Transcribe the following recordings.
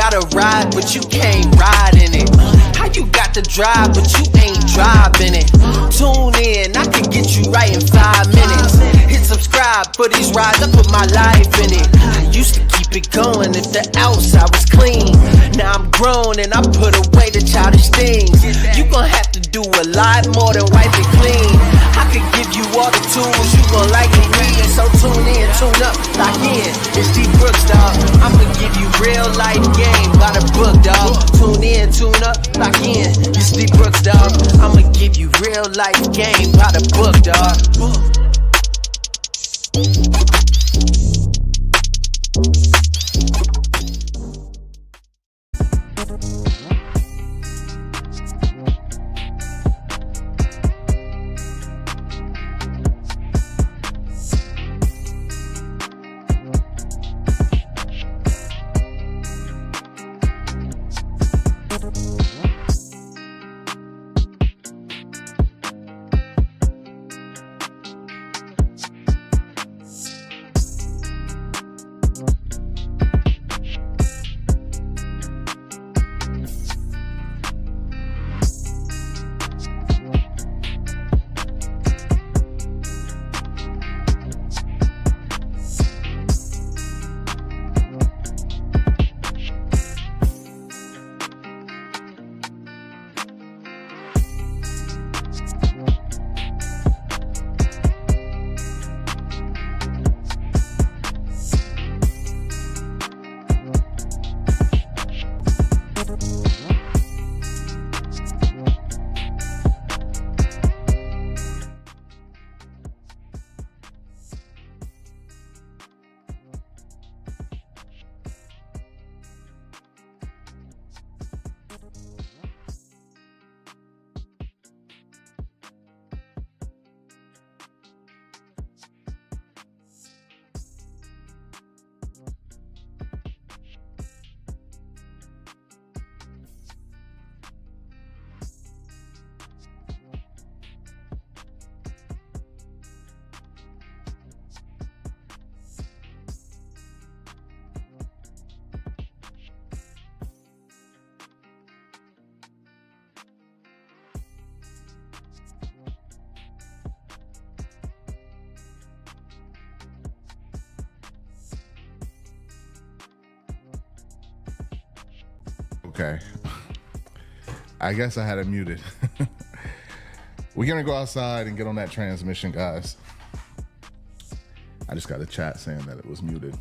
got a ride, but you can't ride in it? How you got the drive, but you ain't driving it? Tune in, I can get you right in 5 minutes. Hit subscribe for these rides, I put my life in it. I used to keep it going if the outside was clean. Now I'm grown and I put away the childish things. You gon' have to do a lot more than wipe it clean. I could give you all the tools you gon' likely need. So tune in, tune up, lock in. It's D Brooks, dog. I'ma give you real life game by the book, dog. Tune in, tune up, lock in. It's D Brooks, dog. I'ma give you real life game by the book, dog. Okay. I guess I had it muted. We're gonna go outside and get on that transmission, guys. I just got a chat saying that it was muted.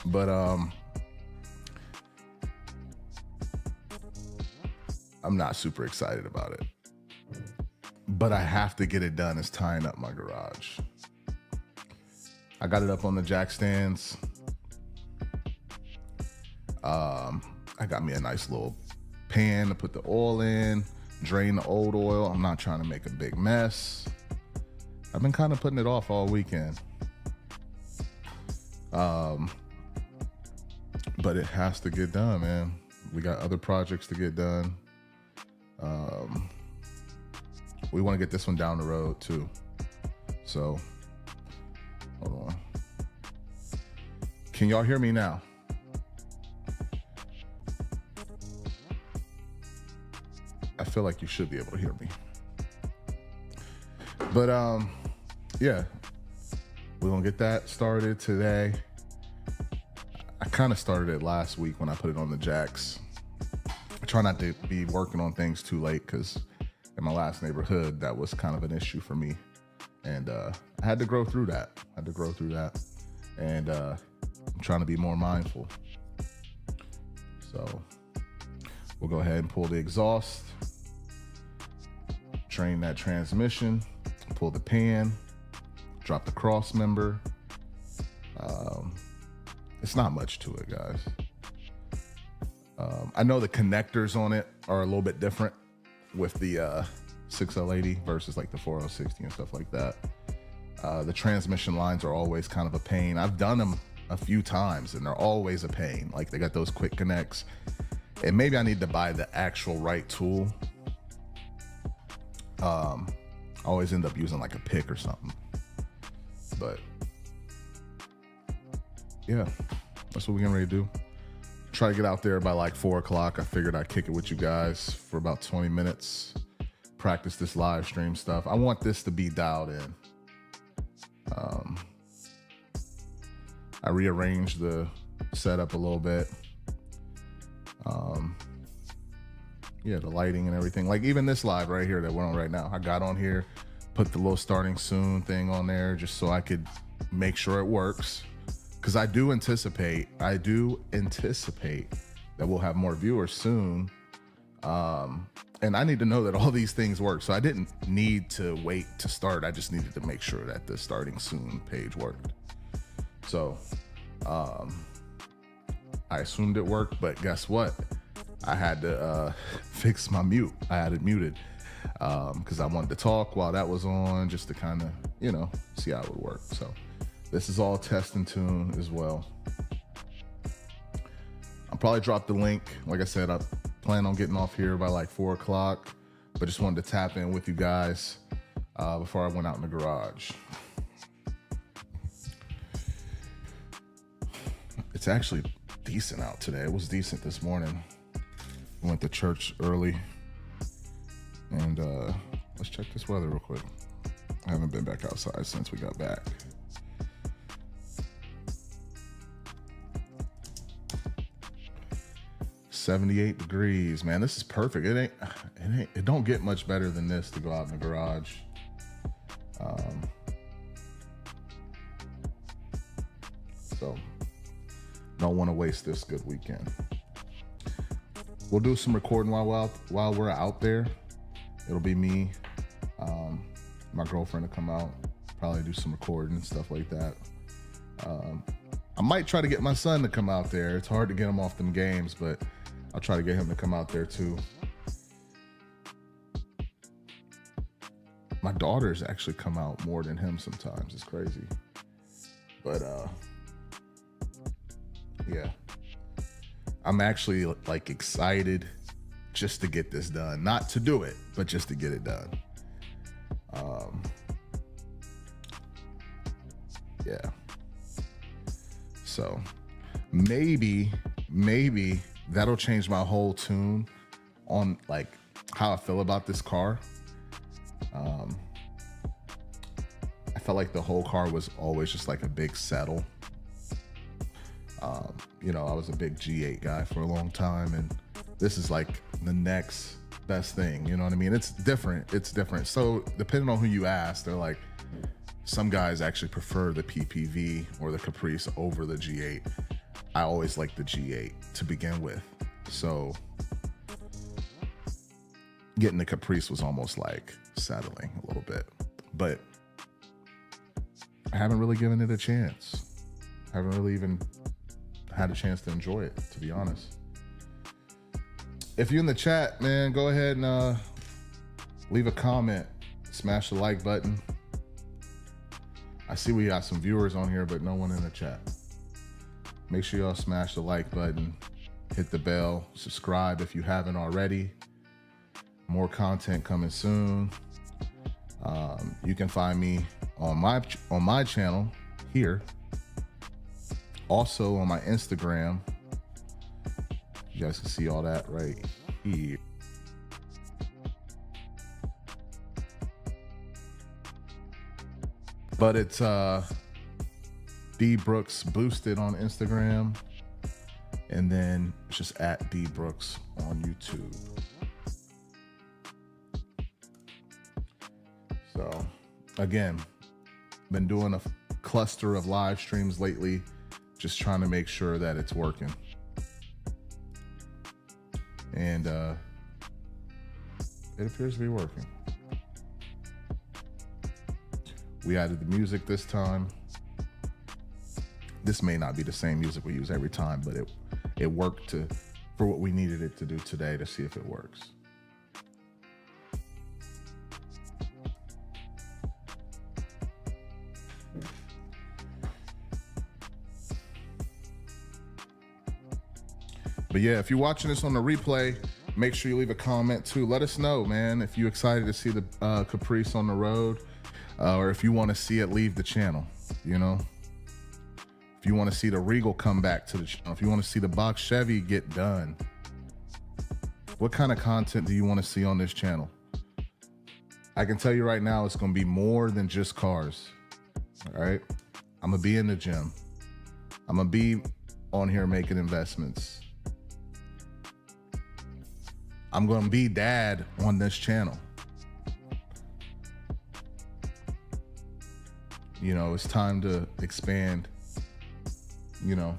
But I'm not super excited about it. But I have to get it done. It's tying up my garage. I got it up on the jack stands. I got me a nice little pan to put the oil in, drain the old oil. I'm not trying to make a big mess. I've been kind of putting it off all weekend. But it has to get done, man. We got other projects to get done. We want to get this one down the road too. So, hold on. Can y'all hear me now? I feel like you should be able to hear me. But yeah, we're gonna get that started today. I kind of started it last week when I put it on the jacks. I try not to be working on things too late because in my last neighborhood, that was kind of an issue for me. And I had to grow through that. And I'm trying to be more mindful. So we'll go ahead and pull the exhaust, train that transmission, pull the pan, drop the cross member. It's not much to it, guys. I know the connectors on it are a little bit different with the 6L80 versus like the 4060 and stuff like that. The transmission lines are always kind of a pain. I've done them a few times and they're always a pain. Like they got those quick connects. And maybe I need to buy the actual right tool. I always end up using like a pick or something. But yeah, that's what we're getting ready to do. try to get out there by like 4 o'clock. I figured I'd kick it with you guys for about 20 minutes. Practice this live stream stuff. I want this to be dialed in. I rearranged the setup a little bit. Yeah, the lighting and everything. Like even this live right here that we're on right now. I got on here, put the little starting soon thing on there just so I could make sure it works. Because I do anticipate that we'll have more viewers soon. And I need to know that all these things work. So I didn't need to wait to start. I just needed to make sure that the starting soon page worked. So I assumed it worked, but guess what? I had to fix my mute. I had it muted because I wanted to talk while that was on, just to kind of, see how it would work. So this is all test and tune as well. I'll probably drop the link. Like I said, I plan on getting off here by like 4 o'clock, but just wanted to tap in with you guys before I went out in the garage. It's actually decent out today. It was decent this morning. Went to church early, and let's check this weather real quick. I haven't been back outside since we got back. $78 degrees, man. This is perfect. It don't get much better than this to go out in the garage. So don't want to waste this good weekend. We'll do some recording while we're out there. It'll be me, my girlfriend to come out, probably do some recording and stuff like that. I might try to get my son to come out there. It's hard to get him off them games, but I'll try to get him to come out there too. My daughters actually come out more than him sometimes. It's crazy. But yeah. I'm actually like excited just to get this done. Not to do it, but just to get it done. Yeah. So maybe that'll change my whole tune on like how I feel about this car. I felt like the whole car was always just like a big settle. I was a big G8 guy for a long time, and this is like the next best thing. You know what I mean? It's different. So depending on who you ask, they're like, some guys actually prefer the PPV or the Caprice over the G8. I always liked the G8 to begin with. So getting the Caprice was almost like settling a little bit, but I haven't really given it a chance. I haven't really even had a chance to enjoy it, to be honest. If you're in the chat, man, go ahead and leave a comment, smash the like button. I see we got some viewers on here, but no one in the chat. Make sure y'all smash the like button, hit the bell, subscribe if you haven't already. More content coming soon. You can find me on my channel here. Also on my Instagram. You guys can see all that right here. But it's D Brooks Boosted on Instagram. And then it's just at D Brooks on YouTube. So again, been doing a cluster of live streams lately, just trying to make sure that it's working. And it appears to be working. We added the music this time. This may not be the same music we use every time, but it worked for what we needed it to do today, to see if it works. But yeah, if you're watching this on the replay, make sure you leave a comment too. Let us know, man, if you're excited to see the Caprice on the road, or if you want to see it leave the channel, If you want to see the Regal come back to the channel, if you want to see the box Chevy get done, what kind of content do you want to see on this channel? I can tell you right now, it's going to be more than just cars. All right. I'm going to be in the gym. I'm going to be on here making investments. I'm going to be dad on this channel. You know, it's time to expand, you know,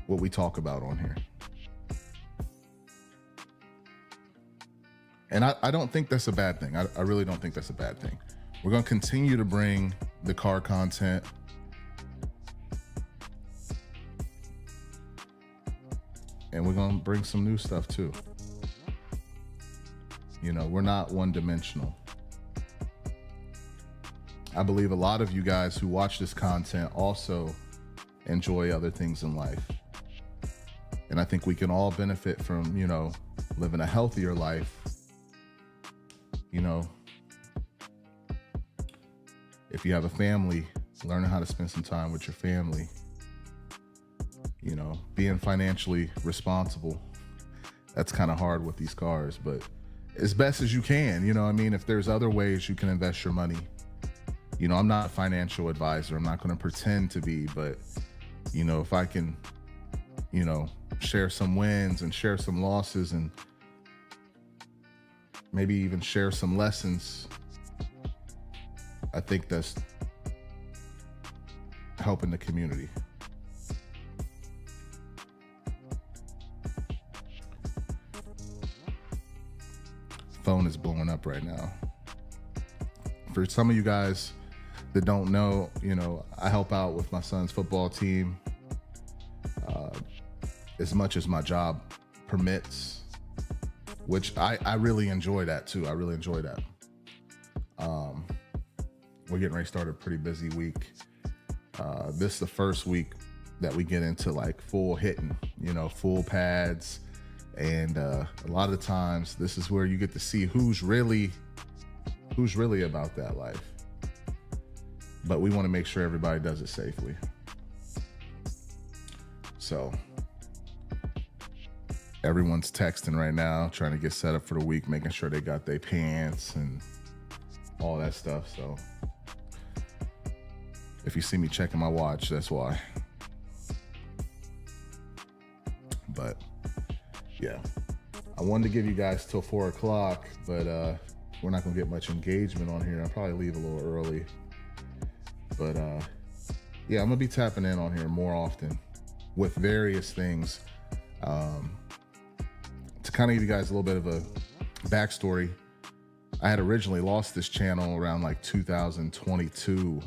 what we talk about on here. And I don't think that's a bad thing. I really don't think that's a bad thing. We're going to continue to bring the car content. And we're going to bring some new stuff too. You know, we're not one-dimensional. I believe a lot of you guys who watch this content also enjoy other things in life. And I think we can all benefit from, you know, living a healthier life. You know, if you have a family, learning how to spend some time with your family. You know, being financially responsible. That's kind of hard with these cars, but as best as you can, you know what I mean? If there's other ways you can invest your money. You know, I'm not a financial advisor. I'm not going to pretend to be, but, you know, if I can, you know, share some wins and share some losses and maybe even share some lessons, I think that's helping the community. Phone is blowing up right now. For some of you guys that don't know, you know, I help out with my son's football team as much as my job permits, which I really enjoy that too. I really enjoy that. We're getting ready to start a pretty busy week. This is the first week that we get into like full hitting, you know, full pads. And a lot of the times this is where you get to see who's really about that life. But we want to make sure everybody does it safely. So everyone's texting right now, trying to get set up for the week, making sure they got their pants and all that stuff. So if you see me checking my watch, that's why. But yeah, I wanted to give you guys till 4 o'clock, but we're not gonna get much engagement on here. I'll probably leave a little early. But yeah, I'm gonna be tapping in on here more often with various things. To kind of give you guys a little bit of a backstory, I had originally lost this channel around like 2022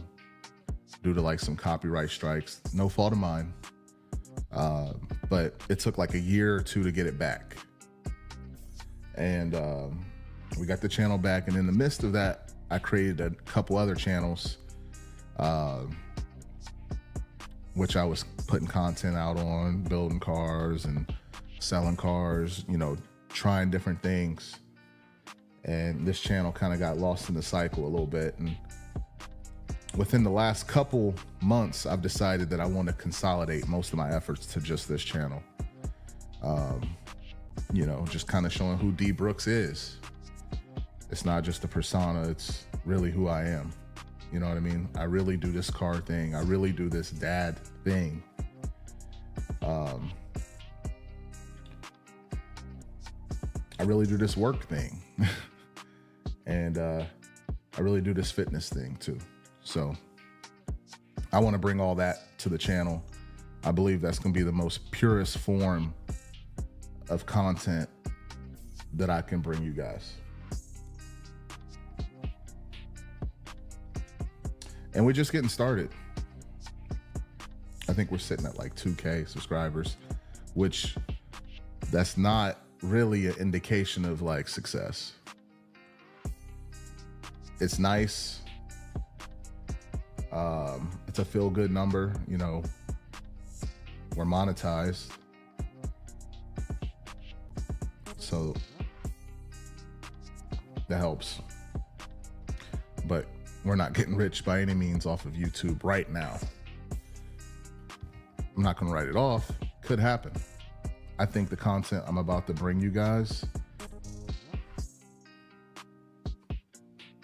due to like some copyright strikes. No fault of mine. But it took like a year or two to get it back. And we got the channel back. And in the midst of that, I created a couple other channels, which I was putting content out on, building cars and selling cars, you know, trying different things. And this channel kind of got lost in the cycle a little bit. And within the last couple months, I've decided that I want to consolidate most of my efforts to just this channel. You know, just kind of showing who D Brooks is. It's not just a persona, it's really who I am. You know what I mean? I really do this car thing. I really do this dad thing. I really do this work thing. And I really do this fitness thing too. So I want to bring all that to the channel. I believe that's going to be the most purest form of content that I can bring you guys. And we're just getting started. I think we're sitting at like 2K subscribers, which that's not really an indication of like success. It's nice. It's a feel good number, you know, we're monetized. So that helps. But we're not getting rich by any means off of YouTube right now. I'm not gonna write it off. Could happen. I think the content I'm about to bring you guys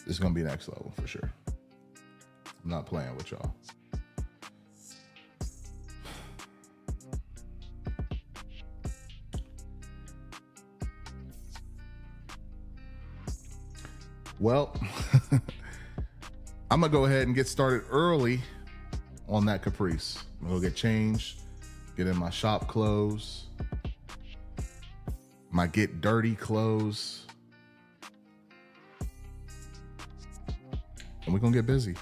is gonna be next level for sure. I'm not playing with y'all. Well, I'm gonna go ahead and get started early on that Caprice. I'm gonna go get changed, get in my shop clothes, my get dirty clothes, and we're gonna get busy.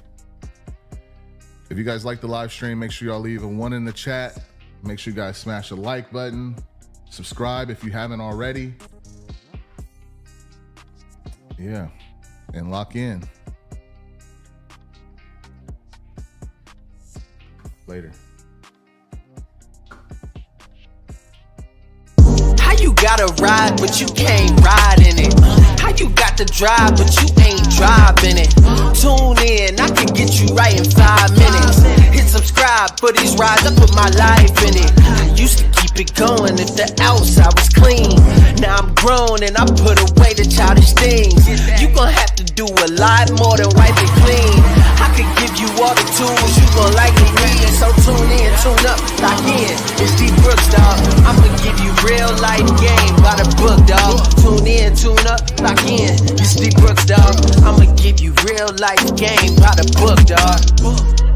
If you guys like the live stream, make sure y'all leave a 1 in the chat. Make sure you guys smash the like button, subscribe if you haven't already. Yeah, and lock in. Later. How you got a ride, but you can't ride in it? How you got the drive, but you ain't driving it? Tune in, I can get you right in 5 minutes. Hit subscribe for these rides, I put my life in it. I used to keep it going if the outside was clean. Now I'm grown and I put away the childish things. You gon' have to do a lot more than wipe it clean. I could give you all the tools you gon' likely need. So tune in, tune up, lock in. It's D Brooks, dog. I'ma give you real life game by the book, dog. Tune in, tune up, lock in. It's D Brooks, dog. I'ma give you real life game by the book, dog.